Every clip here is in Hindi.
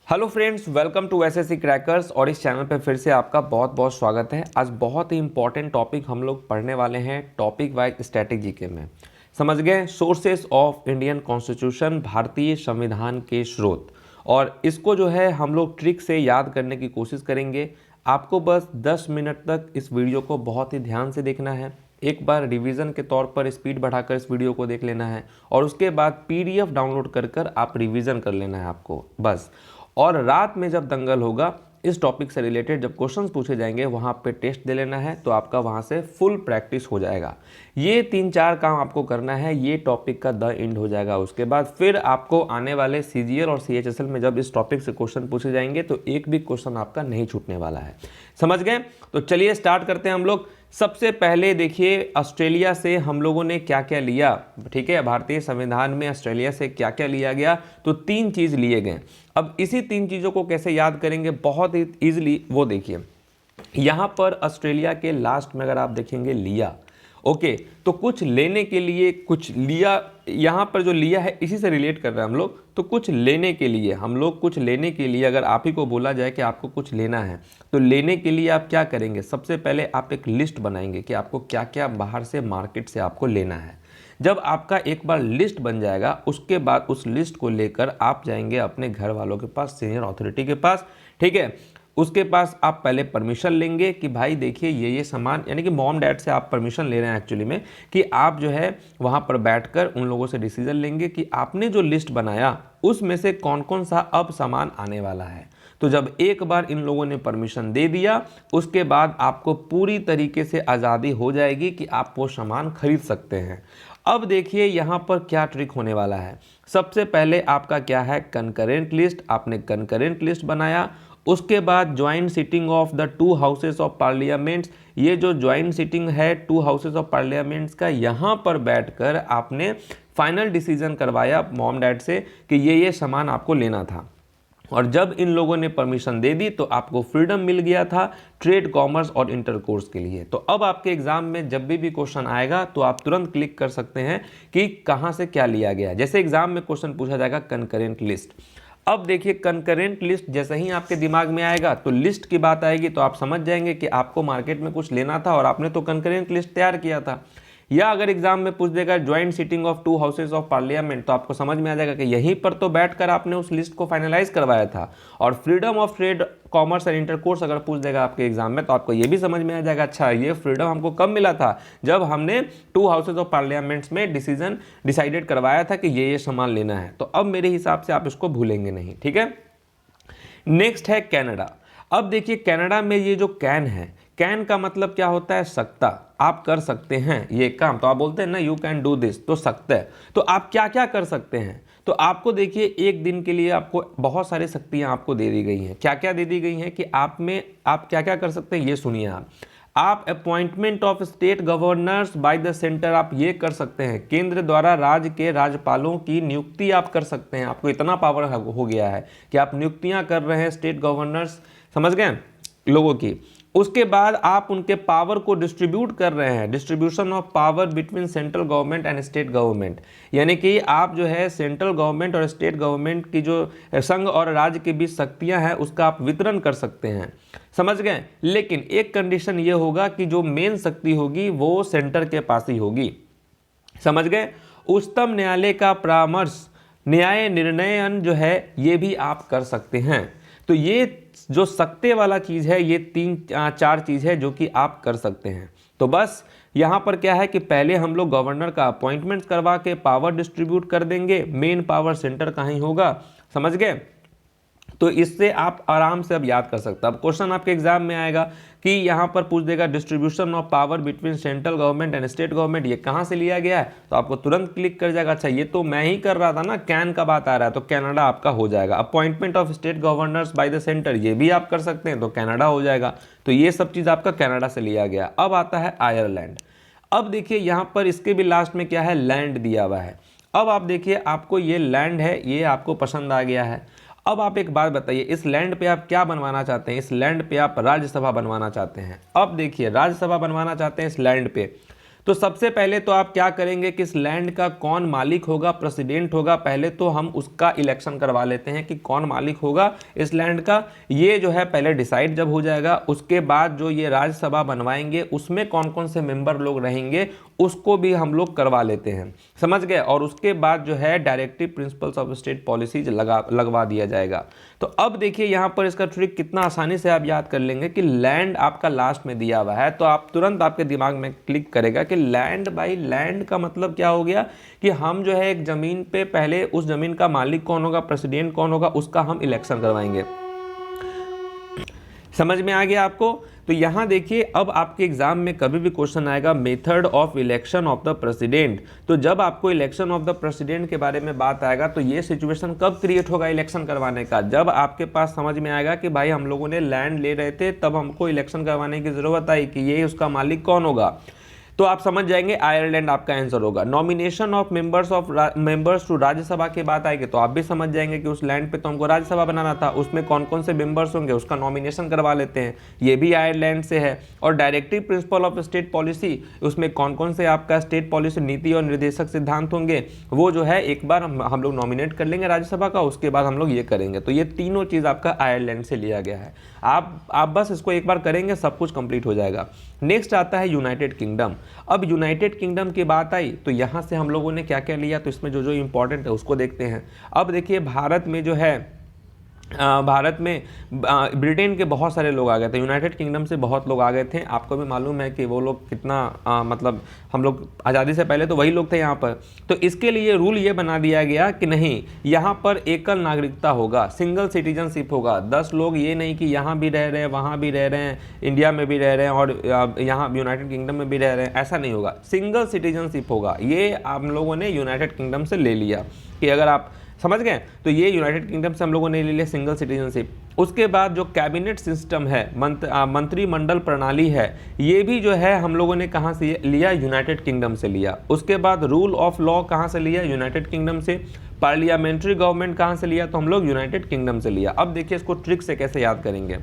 Hello friends, welcome to SSC crackers. और इस चैनल पे फिर से आपका बहुत बहुत स्वागत है। आज बहुत ही इंपॉर्टेंट टॉपिक हम लोग पढ़ने वाले हैं, टॉपिक वाइज स्टैटिक जीके में। समझ गए? सोर्सेस ऑफ इंडियन कॉन्स्टिट्यूशन, भारतीय संविधान के स्रोत। और इसको जो है हम लोग ट्रिक से याद करने की कोशिश करेंगे। आपको बस 10 मिनट तक इस वीडियो को बहुत ही ध्यान से देखना है। एक बार रिवीजन के तौर पर स्पीड बढ़ाकर इस वीडियो को देख लेना है और उसके बाद पीडीएफ डाउनलोड कर आप रिवीजन कर लेना है आपको बस। और रात में जब दंगल होगा, इस टॉपिक से रिलेटेड जब क्वेश्चंस पूछे जाएंगे वहाँ पे टेस्ट दे लेना है, तो आपका वहाँ से फुल प्रैक्टिस हो जाएगा। ये 3-4 काम आपको करना है, ये टॉपिक का द एंड हो जाएगा। उसके बाद फिर आपको आने वाले सीजीएल और सीएचएसएल में जब इस टॉपिक से क्वेश्चन पूछे जाएंगे तो एक भी क्वेश्चन आपका नहीं छूटने वाला है। समझ गए? तो चलिए स्टार्ट करते हैं हम लोग। सबसे पहले देखिए, ऑस्ट्रेलिया से हम लोगों ने क्या क्या लिया। ठीक है, भारतीय संविधान में ऑस्ट्रेलिया से क्या क्या लिया गया, तो 3 चीज लिए गए। अब इसी 3 चीजों को कैसे याद करेंगे, बहुत ही इजीली। वो देखिए, यहां पर ऑस्ट्रेलिया के लास्ट में अगर आप देखेंगे लिया, ओके, तो कुछ लेने के लिए कुछ लिया। यहां पर जो लिया है इसी से रिलेट कर रहे हैं हम लोग। तो कुछ लेने के लिए, हम लोग कुछ लेने के लिए, अगर आप ही को बोला जाए कि आपको कुछ लेना है तो लेने के लिए आप क्या करेंगे? सबसे पहले आप एक लिस्ट बनाएंगे कि आपको क्या क्या बाहर से, मार्केट से आपको लेना है। जब आपका एक बार लिस्ट बन जाएगा, उसके बाद उस लिस्ट को लेकर आप जाएंगे अपने घर वालों के पास, सीनियर अथॉरिटी के पास। ठीक है, उसके पास आप पहले परमिशन लेंगे कि भाई देखिए ये सामान, यानी कि मॉम डैड से आप परमिशन ले रहे हैं एक्चुअली में, कि आप जो है वहाँ पर बैठकर उन लोगों से डिसीजन लेंगे कि आपने जो लिस्ट बनाया उसमें से कौन कौन सा अब सामान आने वाला है। तो जब एक बार इन लोगों ने परमिशन दे दिया, उसके बाद आपको पूरी तरीके से आज़ादी हो जाएगी कि आप वो सामान खरीद सकते हैं। अब देखिए यहाँ पर क्या ट्रिक होने वाला है। सबसे पहले आपका क्या है, कंकरेंट लिस्ट। आपने कंकरेंट लिस्ट बनाया, उसके बाद joint sitting of the 2 houses of parliaments. ये जो ज्वाइंट सिटिंग है 2 हाउसेस ऑफ पार्लियामेंट्स का, यहाँ पर बैठकर आपने फाइनल डिसीजन करवाया मॉम डैड से कि ये सामान आपको लेना था। और जब इन लोगों ने परमिशन दे दी तो आपको फ्रीडम मिल गया था ट्रेड, कॉमर्स और इंटरकोर्स के लिए। तो अब आपके एग्जाम में जब भी क्वेश्चन आएगा तो आप तुरंत क्लिक कर सकते हैं कि कहां से क्या लिया गया। जैसे एग्जाम में क्वेश्चन पूछा जाएगा कंकरेंट लिस्ट। अब देखिए, कंकरेंट लिस्ट जैसे ही आपके दिमाग में आएगा तो लिस्ट की बात आएगी तो आप समझ जाएंगे कि आपको मार्केट में कुछ लेना था और आपने तो कंकरेंट लिस्ट तैयार किया था। या अगर एग्जाम में पूछ देगा joint sitting of 2 houses of parliament, तो आपको समझ में आ जाएगा कि यहीं पर तो बैठकर आपने उस लिस्ट को फाइनलाइज करवाया था। और फ्रीडम ऑफ ट्रेड, कॉमर्स और इंटरकोर्स अगर पूछ देगा आपके एग्जाम में, तो आपको ये भी समझ में आ जाएगा, अच्छा ये फ्रीडम हमको कब मिला था, जब हमने 2 हाउसेस ऑफ पार्लियामेंट्स में डिसाइडेड करवाया था कि ये सामान लेना है। तो अब मेरे हिसाब से आप इसको भूलेंगे नहीं। ठीक है, नेक्स्ट है कनाडा। अब देखिए, कनाडा में ये जो कैन है, कैन का मतलब क्या होता है, सकता। आप कर सकते हैं ये काम। तो आप बोलते हैं ना यू कैन डू दिस, तो सकता है। तो आप क्या क्या कर सकते हैं? तो आपको देखिए, एक दिन के लिए आपको बहुत सारी शक्तियां आपको दे दी गई हैं। क्या क्या दे दी गई हैं कि आप क्या क्या कर सकते हैं, ये सुनिए। आप appointment of state governors by the centre, आप ये कर सकते हैं, केंद्र द्वारा राज्य के राज्यपालों की नियुक्ति आप कर सकते हैं। आपको इतना पावर हो गया है कि आप नियुक्तियां कर रहे हैं स्टेट गवर्नर्स, समझ गए, लोगों की। उसके बाद आप उनके पावर को डिस्ट्रीब्यूट कर रहे हैं, distribution of power between central government and state government. यानी कि आप जो है सेंट्रल गवर्नमेंट और स्टेट गवर्नमेंट की जो संघ और राज्य के बीच शक्तियां हैं उसका आप वितरण कर सकते हैं। समझ गए? लेकिन एक कंडीशन ये होगा कि जो मेन शक्ति होगी वो सेंटर के पास ही होगी। समझ गए? उच्चतम न्यायालय का परामर्श, न्याय निर्णयन जो है ये भी आप कर सकते हैं। तो ये जो सकते वाला चीज़ है, ये 3-4 चीज़ है जो कि आप कर सकते हैं। तो बस यहाँ पर क्या है कि पहले हम लोग गवर्नर का अपॉइंटमेंट करवा के पावर डिस्ट्रीब्यूट कर देंगे, मेन पावर सेंटर का ही होगा। समझ गए? तो इससे आप आराम से अब याद कर सकते हैं। अब क्वेश्चन आपके एग्जाम में आएगा कि यहाँ पर पूछ देगा distribution of power between central government and state government, ये कहाँ से लिया गया है, तो आपको तुरंत क्लिक कर जाएगा, अच्छा ये तो मैं ही कर रहा था ना, कैन का बात आ रहा है, तो कनाडा आपका हो जाएगा। Appointment of state governors by the centre, ये भी आप कर सकते हैं, तो कनाडा हो जाएगा। तो ये सब चीज़ आपका कनाडा से लिया गया। अब आता है आयरलैंड। अब देखिए यहाँ पर इसके भी लास्ट में क्या है, लैंड दिया हुआ है। अब आप देखिए, आपको ये लैंड है, ये आपको पसंद आ गया है। अब आप एक बात बताइए, इस लैंड पे आप क्या बनवाना चाहते हैं? इस लैंड पे आप राज्यसभा बनवाना चाहते हैं। अब देखिए, राज्यसभा बनवाना चाहते हैं इस लैंड पे, तो सबसे पहले तो आप क्या करेंगे कि इस लैंड का कौन मालिक होगा, प्रेसिडेंट होगा, पहले तो हम उसका इलेक्शन करवा लेते हैं कि कौन मालिक होगा इस लैंड का। ये जो है पहले डिसाइड जब हो जाएगा, उसके बाद जो ये राज्यसभा बनवाएंगे उसमें कौन कौन से मेंबर लोग रहेंगे उसको भी हम लोग करवा लेते हैं, समझ गए। और उसके बाद जो है directive principles of state policies लगवा दिया जाएगा। तो अब देखिए यहाँ पर इसका ट्रिक कितना आसानी से आप याद कर लेंगे कि लैंड आपका लास्ट में दिया हुआ है, तो आप तुरंत आपके दिमाग में क्लिक करेगा कि लैंड बाई लैंड का मतलब क्या हो गया कि हम जो है एक जमीन पे पहले उस जमीन का मालिक कौन होगा, प्रेसिडेंट कौन होगा, उसका हम इलेक्शन करवाएंगे। समझ में आ गया आपको। तो यहां देखिए अब आपके एग्जाम में कभी भी क्वेश्चन आएगा method of election of the president, तो जब आपको इलेक्शन ऑफ द प्रेसिडेंट के बारे में बात आएगा तो ये सिचुएशन कब क्रिएट होगा इलेक्शन करवाने का, जब आपके पास समझ में आएगा कि भाई हम लोगों ने लैंड ले रहे थे तब हमको इलेक्शन करवाने की जरूरत आई कि ये उसका मालिक कौन होगा, तो आप समझ जाएंगे आयरलैंड आपका आंसर होगा। Nomination of members to Rajya Sabha की बात आएगी तो आप भी समझ जाएंगे कि उस लैंड पे तो हमको राज्यसभा बनाना था, उसमें कौन कौन से मेंबर्स होंगे उसका नॉमिनेशन करवा लेते हैं, ये भी आयरलैंड से है। और directive principle of state policy, उसमें कौन कौन से आपका स्टेट पॉलिसी नीति और निर्देशक सिद्धांत होंगे वो जो है एक बार हम लोग नॉमिनेट कर लेंगे राज्यसभा का, उसके बाद हम लोग ये करेंगे। तो ये तीनों चीज़ आपका आयरलैंड से लिया गया है। आप बस इसको एक बार करेंगे सब कुछ कंप्लीट हो जाएगा। नेक्स्ट आता है यूनाइटेड किंगडम। अब यूनाइटेड किंगडम की बात आई तो यहाँ से हम लोगों ने क्या क्या लिया, तो इसमें जो जो इंपॉर्टेंट है उसको देखते हैं। अब देखिए भारत में जो है भारत में ब्रिटेन के बहुत सारे लोग आ गए थे, यूनाइटेड किंगडम से बहुत लोग आ गए थे। आपको भी मालूम है कि वो लोग कितना मतलब हम लोग आज़ादी से पहले तो वही लोग थे यहाँ पर। तो इसके लिए रूल ये बना दिया गया कि नहीं यहाँ पर एकल नागरिकता होगा, सिंगल सिटीजनशिप होगा। 10 लोग ये नहीं कि यहाँ भी रह रहे हैं, वहाँ भी रह रहे हैं, इंडिया में भी रह रहे हैं और यहाँ यूनाइटेड किंगडम में भी रह रहे हैं, ऐसा नहीं होगा, सिंगल सिटीजनशिप होगा। ये हम लोगों ने यूनाइटेड किंगडम से ले लिया कि अगर आप समझ गए, तो ये यूनाइटेड किंगडम से हम लोगों ने ले लिया सिंगल सिटीजनशिप। उसके बाद जो कैबिनेट सिस्टम है, मंत्रिमंडल प्रणाली है, ये भी जो है हम लोगों ने कहाँ से लिया, यूनाइटेड किंगडम से लिया। उसके बाद रूल ऑफ लॉ कहाँ से लिया, यूनाइटेड किंगडम से। पार्लियामेंट्री गवर्नमेंट कहाँ से लिया, तो हम लोग यूनाइटेड किंगडम से लिया। अब देखिए इसको ट्रिक से कैसे याद करेंगे।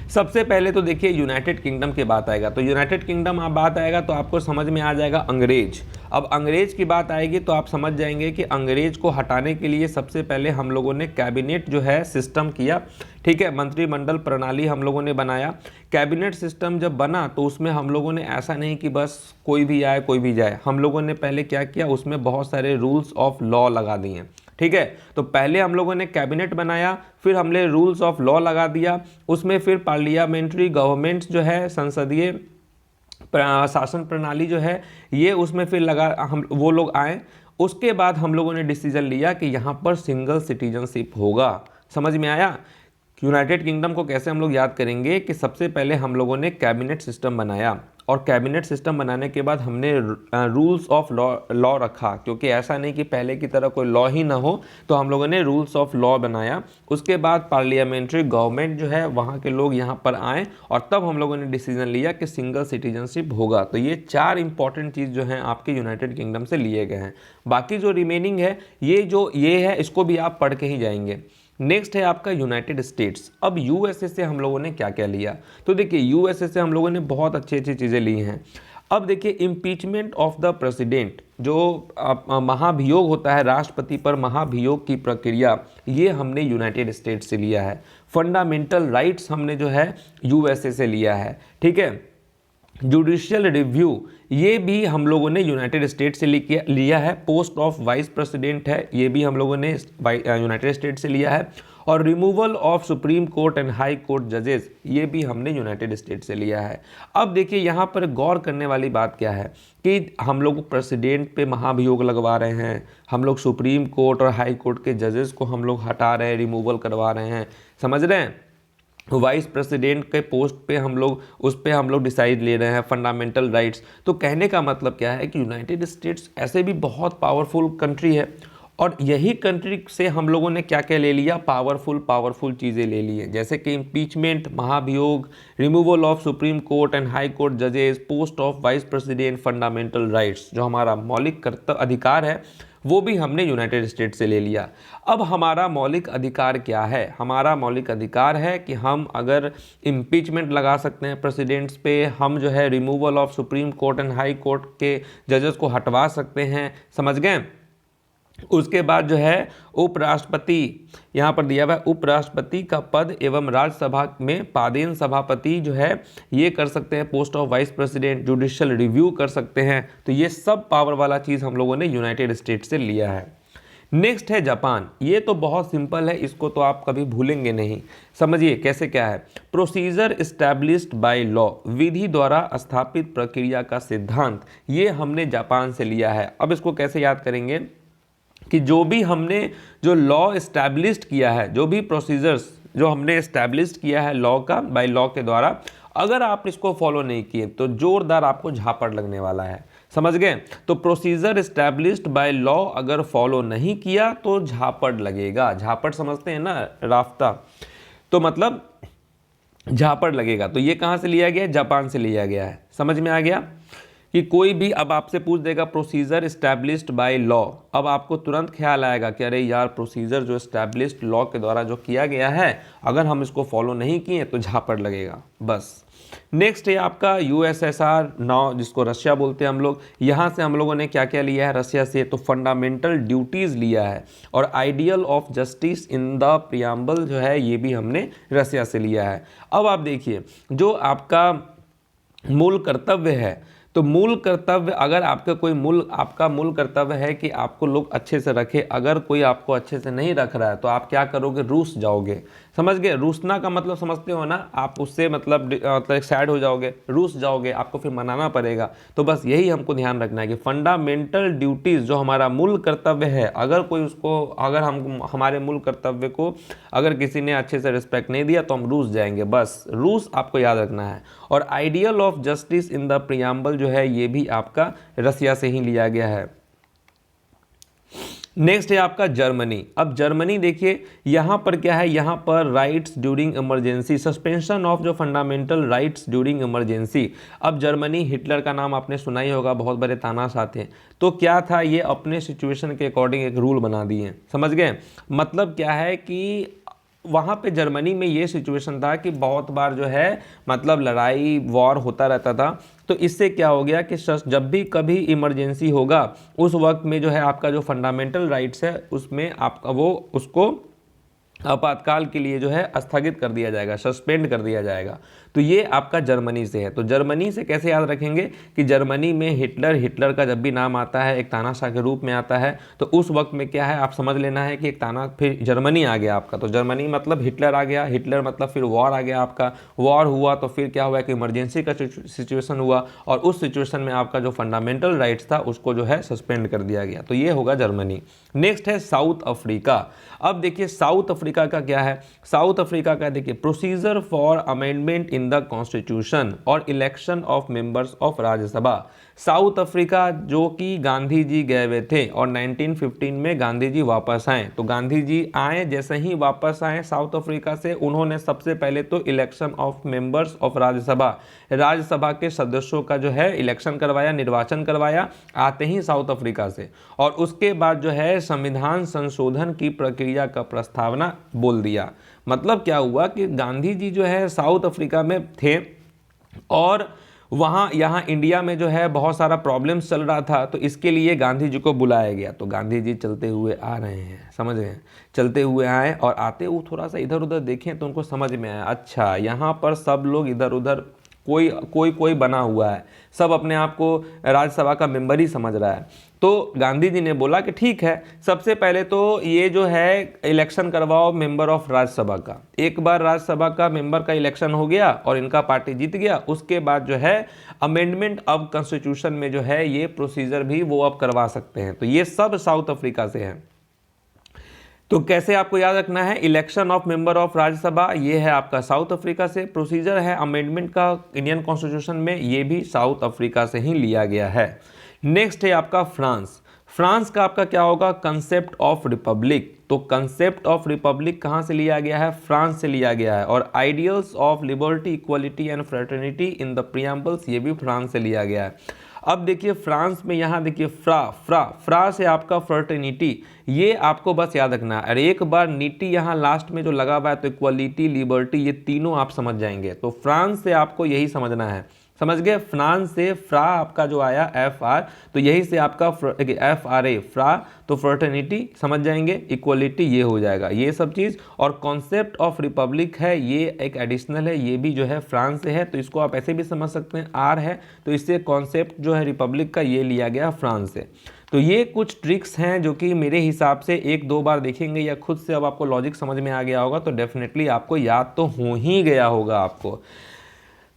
सबसे पहले तो देखिए यूनाइटेड किंगडम की बात आएगा तो यूनाइटेड किंगडम आप बात आएगा तो आपको समझ में आ जाएगा अंग्रेज। अब अंग्रेज की बात आएगी तो आप समझ जाएंगे कि अंग्रेज को हटाने के लिए सबसे पहले हम लोगों ने कैबिनेट जो है सिस्टम किया, ठीक है, मंत्रिमंडल प्रणाली हम लोगों ने बनाया। कैबिनेट सिस्टम जब बना तो उसमें हम लोगों ने ऐसा नहीं कि बस कोई भी आए कोई भी जाए, हम लोगों ने पहले क्या किया, उसमें बहुत सारे रूल्स ऑफ लॉ लगा दिए, ठीक है। तो पहले हम लोगों ने कैबिनेट बनाया, फिर हमने रूल्स ऑफ लॉ लगा दिया, उसमें फिर पार्लियामेंट्री गवर्नमेंट जो है, संसदीय शासन प्रणाली जो है ये उसमें फिर लगा, हम वो लोग आए। उसके बाद हम लोगों ने डिसीजन लिया कि यहाँ पर सिंगल सिटीजनशिप होगा। समझ में आया। यूनाइटेड किंगडम को कैसे हम लोग याद करेंगे कि सबसे पहले हम लोगों ने कैबिनेट सिस्टम बनाया और कैबिनेट सिस्टम बनाने के बाद हमने रूल्स ऑफ लॉ रखा, क्योंकि ऐसा नहीं कि पहले की तरह कोई लॉ ही ना हो, तो हम लोगों ने रूल्स ऑफ लॉ बनाया। उसके बाद पार्लियामेंट्री गवर्नमेंट जो है वहाँ के लोग यहाँ पर आए और तब हम लोगों ने डिसीजन लिया कि सिंगल सिटीजनशिप होगा। तो ये 4 इंपॉर्टेंट चीज़ जो हैं आपके यूनाइटेड किंगडम से लिए गए हैं। बाकी जो रिमेनिंग है ये है, इसको भी आप पढ़ के ही जाएंगे। नेक्स्ट है आपका यूनाइटेड स्टेट्स। अब यूएसए से हम लोगों ने क्या क्या लिया, तो देखिए यूएसए से हम लोगों ने बहुत अच्छी अच्छी चीज़ें ली हैं। अब देखिए इम्पीचमेंट ऑफ द प्रेसिडेंट, जो महाभियोग होता है राष्ट्रपति पर, महाभियोग की प्रक्रिया, ये हमने यूनाइटेड स्टेट्स से लिया है। फंडामेंटल राइट्स हमने जो है यूएसए से लिया है, ठीक है। जुडिशियल रिव्यू ये भी हम लोगों ने यूनाइटेड स्टेट्स से लिया है। पोस्ट ऑफ वाइस प्रेसिडेंट है, ये भी हम लोगों ने यूनाइटेड स्टेट्स से लिया है। और removal of supreme court and high court जजेस, ये भी हमने यूनाइटेड स्टेट्स से लिया है। अब देखिए यहाँ पर गौर करने वाली बात क्या है कि हम लोग प्रेसिडेंट पे महाभियोग लगवा रहे हैं, हम लोग सुप्रीम कोर्ट और हाई कोर्ट के जजेस को हम लोग हटा रहे हैं, रिमूवल करवा रहे हैं, समझ रहे हैं। वाइस प्रेसिडेंट के पोस्ट पे हम लोग उस पर हम लोग डिसाइड ले रहे हैं, फंडामेंटल राइट्स। तो कहने का मतलब क्या है कि यूनाइटेड स्टेट्स ऐसे भी बहुत पावरफुल कंट्री है और यही कंट्री से हम लोगों ने क्या क्या ले लिया, पावरफुल चीज़ें ले ली हैं, जैसे कि इम्पीचमेंट, महाभियोग, removal of supreme court and high court जजेस, post of vice president, fundamental rights. जो हमारा मौलिक कर्तव्य अधिकार है वो भी हमने यूनाइटेड स्टेट से ले लिया। अब हमारा मौलिक अधिकार क्या है? हमारा मौलिक अधिकार है कि हम अगर इम्पीचमेंट लगा सकते हैं प्रेसिडेंट्स पे, हम जो है removal of supreme court and high court के जजेस को हटवा सकते हैं, समझ गए। उसके बाद जो है उपराष्ट्रपति, यहाँ पर दिया हुआ है उपराष्ट्रपति का पद एवं राज्यसभा में पादेन सभापति जो है ये कर सकते हैं, post of vice president, judicial review कर सकते हैं। तो ये सब पावर वाला चीज़ हम लोगों ने यूनाइटेड स्टेट से लिया है। नेक्स्ट है जापान। ये तो बहुत सिंपल है, इसको तो आप कभी भूलेंगे नहीं। समझिए कैसे क्या है। प्रोसीजर इस्टेब्लिश्ड बाय लॉ, विधि द्वारा स्थापित प्रक्रिया का सिद्धांत, ये हमने जापान से लिया है। अब इसको कैसे याद करेंगे कि जो भी हमने जो लॉ इस्टेब्लिश्ड किया है, जो भी प्रोसीजर्स जो हमने इस्टेब्लिश्ड किया है लॉ का, बाय लॉ के द्वारा, अगर आप इसको फॉलो नहीं किए तो जोरदार आपको झापड़ लगने वाला है, समझ गए। तो प्रोसीजर इस्टेब्लिश्ड बाय लॉ अगर फॉलो नहीं किया तो झापड़ लगेगा। झापड़ समझते हैं ना, राफ्ता, तो मतलब झापड़ लगेगा। तो ये कहाँ से लिया गया है? जापान से लिया गया है। समझ में आ गया कि कोई भी अब आपसे पूछ देगा प्रोसीजर इस्टेब्लिश्ड बाय लॉ, अब आपको तुरंत ख्याल आएगा कि अरे यार प्रोसीजर जो इस्टेब्लिश्ड लॉ के द्वारा जो किया गया है, अगर हम इसको फॉलो नहीं किए तो झापड़ लगेगा, बस। नेक्स्ट है आपका यूएसएसआर नाउ, जिसको रशिया बोलते हैं हम लोग। यहाँ से हम लोगों ने क्या क्या लिया है रशिया से? तो फंडामेंटल ड्यूटीज़ लिया है, और ideal of justice in the preamble जो है ये भी हमने रशिया से लिया है। अब आप देखिए जो आपका मूल कर्तव्य है, तो मूल कर्तव्य, अगर आपका कोई आपका मूल कर्तव्य है कि आपको लोग अच्छे से रखे, अगर कोई आपको अच्छे से नहीं रख रहा है तो आप क्या करोगे? रूस जाओगे, समझ गए। रूसना का मतलब समझते हो ना, आप उससे मतलब सैड हो जाओगे, रूस जाओगे, आपको फिर मनाना पड़ेगा। तो बस यही हमको ध्यान रखना है कि फंडामेंटल ड्यूटीज़ जो हमारा मूल कर्तव्य है, अगर कोई उसको, अगर हम हमारे मूल कर्तव्य को अगर किसी ने अच्छे से रिस्पेक्ट नहीं दिया तो हम रूस जाएंगे, बस। रूस आपको याद रखना है। और ideal of justice in the preamble जो है ये भी आपका रसिया से ही लिया गया है। नेक्स्ट है आपका जर्मनी। अब जर्मनी देखिए यहाँ पर क्या है, यहाँ पर rights during emergency, suspension of जो फंडामेंटल राइट्स ड्यूरिंग इमरजेंसी। अब जर्मनी, हिटलर का नाम आपने सुना ही होगा, बहुत बड़े तानाशाह थे। तो क्या था, ये अपने सिचुएशन के अकॉर्डिंग एक रूल बना दिए, समझ गए। मतलब क्या है कि वहाँ पे जर्मनी में ये सिचुएशन था कि बहुत बार जो है मतलब लड़ाई वॉर होता रहता था। तो इससे क्या हो गया कि जब भी कभी इमरजेंसी होगा उस वक्त में जो है आपका जो फंडामेंटल राइट्स है उसमें आपका वो उसको आपातकाल के लिए जो है स्थगित कर दिया जाएगा, सस्पेंड कर दिया जाएगा। तो ये आपका जर्मनी से है। तो जर्मनी से कैसे याद रखेंगे कि जर्मनी में हिटलर का जब भी नाम आता है एक तानाशाह के रूप में आता है, तो उस वक्त में क्या है आप समझ लेना है कि एक ताना, फिर जर्मनी आ गया आपका। तो जर्मनी मतलब हिटलर आ गया, हिटलर मतलब फिर वॉर आ गया आपका, वॉर हुआ तो फिर क्या हुआ कि इमरजेंसी का सिचुएशन हुआ, और उस सिचुएशन में आपका जो फंडामेंटल राइट्स था उसको जो है सस्पेंड कर दिया गया। तो ये होगा जर्मनी। नेक्स्ट है साउथ अफ्रीका। अब देखिए साउथ अफ्रीका का क्या है, साउथ अफ्रीका का देखिए procedure for amendment in the constitution और election of members of Rajya Sabha. South Africa जो कि गांधी जी गए हुए थे और 1915 में गांधी जी वापस आए। तो गांधी जी आए, जैसे ही वापस आए साउथ अफ्रीका से, उन्होंने सबसे पहले तो election of members of Rajya Sabha, Rajya Sabha के सदस्यों का जो है इलेक्शन करवाया, निर्वाचन करवाया, आते ही साउथ अफ्रीका से। और उसके बाद जो है संविधान संशोधन की प्रक्रिया का प्रस्तावना बोल दिया। मतलब क्या हुआ कि गांधी जी जो है साउथ अफ्रीका में थे और वहाँ यहाँ इंडिया में जो है बहुत सारा प्रॉब्लम्स चल रहा था, तो इसके लिए गांधी जी को बुलाया गया। तो गांधी जी चलते हुए आ रहे हैं, समझ रहे हैं, चलते हुए आए और आते हुए थोड़ा सा इधर उधर देखें तो उनको समझ में आया, अच्छा यहाँ पर सब लोग इधर उधर कोई बना हुआ है, सब अपने आप को राज्यसभा का मेंबर ही समझ रहा है। तो गांधी जी ने बोला कि ठीक है, सबसे पहले तो ये जो है इलेक्शन करवाओ मेंबर ऑफ राज्यसभा का। एक बार राज्यसभा का मेंबर का इलेक्शन हो गया और इनका पार्टी जीत गया, उसके बाद जो है अमेंडमेंट अब कॉन्स्टिट्यूशन में जो है ये प्रोसीजर भी वो अब करवा सकते हैं। तो ये सब साउथ अफ्रीका से है। तो कैसे आपको याद रखना है, election of member of Rajya Sabha ये है आपका साउथ अफ्रीका से, प्रोसीजर है अमेंडमेंट का इंडियन कॉन्स्टिट्यूशन में, ये भी साउथ अफ्रीका से ही लिया गया है। नेक्स्ट है आपका फ्रांस। फ्रांस का आपका क्या होगा, कंसेप्ट ऑफ रिपब्लिक। तो कंसेप्ट ऑफ रिपब्लिक कहाँ से लिया गया है, फ्रांस से लिया गया है। और ideals of liberty, equality and fraternity in the preambles, ये भी फ्रांस से लिया गया है। अब देखिए फ्रांस में यहाँ देखिए फ्रा से आपका फ्रटर्निटी, ये आपको बस याद रखना है। और एक बार नीटी यहाँ लास्ट में जो लगा हुआ है तो इक्वलिटी, लिबर्टी, ये तीनों आप समझ जाएंगे। तो फ्रांस से आपको यही समझना है, समझ गए। फ्रांस से फ्रा आपका जो आया एफ आर, तो यही से आपका एफ आर ए फ्रा, तो फ्रटर्निटी समझ जाएंगे, इक्वलिटी ये हो जाएगा, ये सब चीज़। और कॉन्सेप्ट ऑफ रिपब्लिक है, ये एक एडिशनल है, ये भी जो है फ्रांस से है, तो इसको आप ऐसे भी समझ सकते हैं, आर है तो इससे कॉन्सेप्ट जो है रिपब्लिक का ये लिया गया फ्रांस से। तो ये कुछ ट्रिक्स हैं जो कि मेरे हिसाब से एक दो बार देखेंगे या खुद से अब आपको लॉजिक समझ में आ गया होगा तो डेफिनेटली आपको याद तो हो ही गया होगा आपको।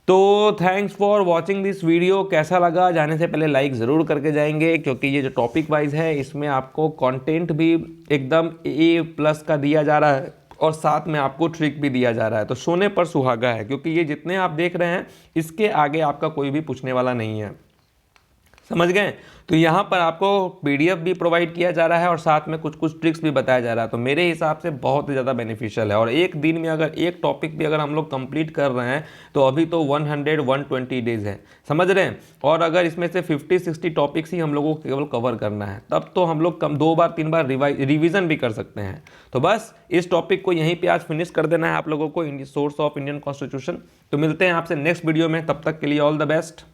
तो thanks for watching this video. कैसा लगा जाने से पहले लाइक ज़रूर करके जाएंगे, क्योंकि ये जो टॉपिक वाइज है इसमें आपको कंटेंट भी एकदम A+ का दिया जा रहा है और साथ में आपको ट्रिक भी दिया जा रहा है। तो सोने पर सुहागा है, क्योंकि ये जितने आप देख रहे हैं इसके आगे आपका कोई भी पूछने वाला नहीं है, समझ गए। तो यहाँ पर आपको PDF भी प्रोवाइड किया जा रहा है और साथ में कुछ कुछ ट्रिक्स भी बताया जा रहा है। तो मेरे हिसाब से बहुत ही ज़्यादा बेनिफिशियल है। और एक दिन में अगर एक टॉपिक भी अगर हम लोग कंप्लीट कर रहे हैं तो अभी तो 120 डेज है, समझ रहे हैं। और अगर इसमें से 50-60 टॉपिक्स ही हम लोगों को केवल कवर करना है, तब तो हम लोग कम 2 बार 3 बार रिविज़न भी कर सकते हैं। तो बस इस टॉपिक को यहीं पर आज फिनिश कर देना है आप लोगों को, सोर्स ऑफ इंडियन कॉन्स्टिट्यूशन। तो मिलते हैं आपसे नेक्स्ट वीडियो में, तब तक के लिए ऑल द बेस्ट।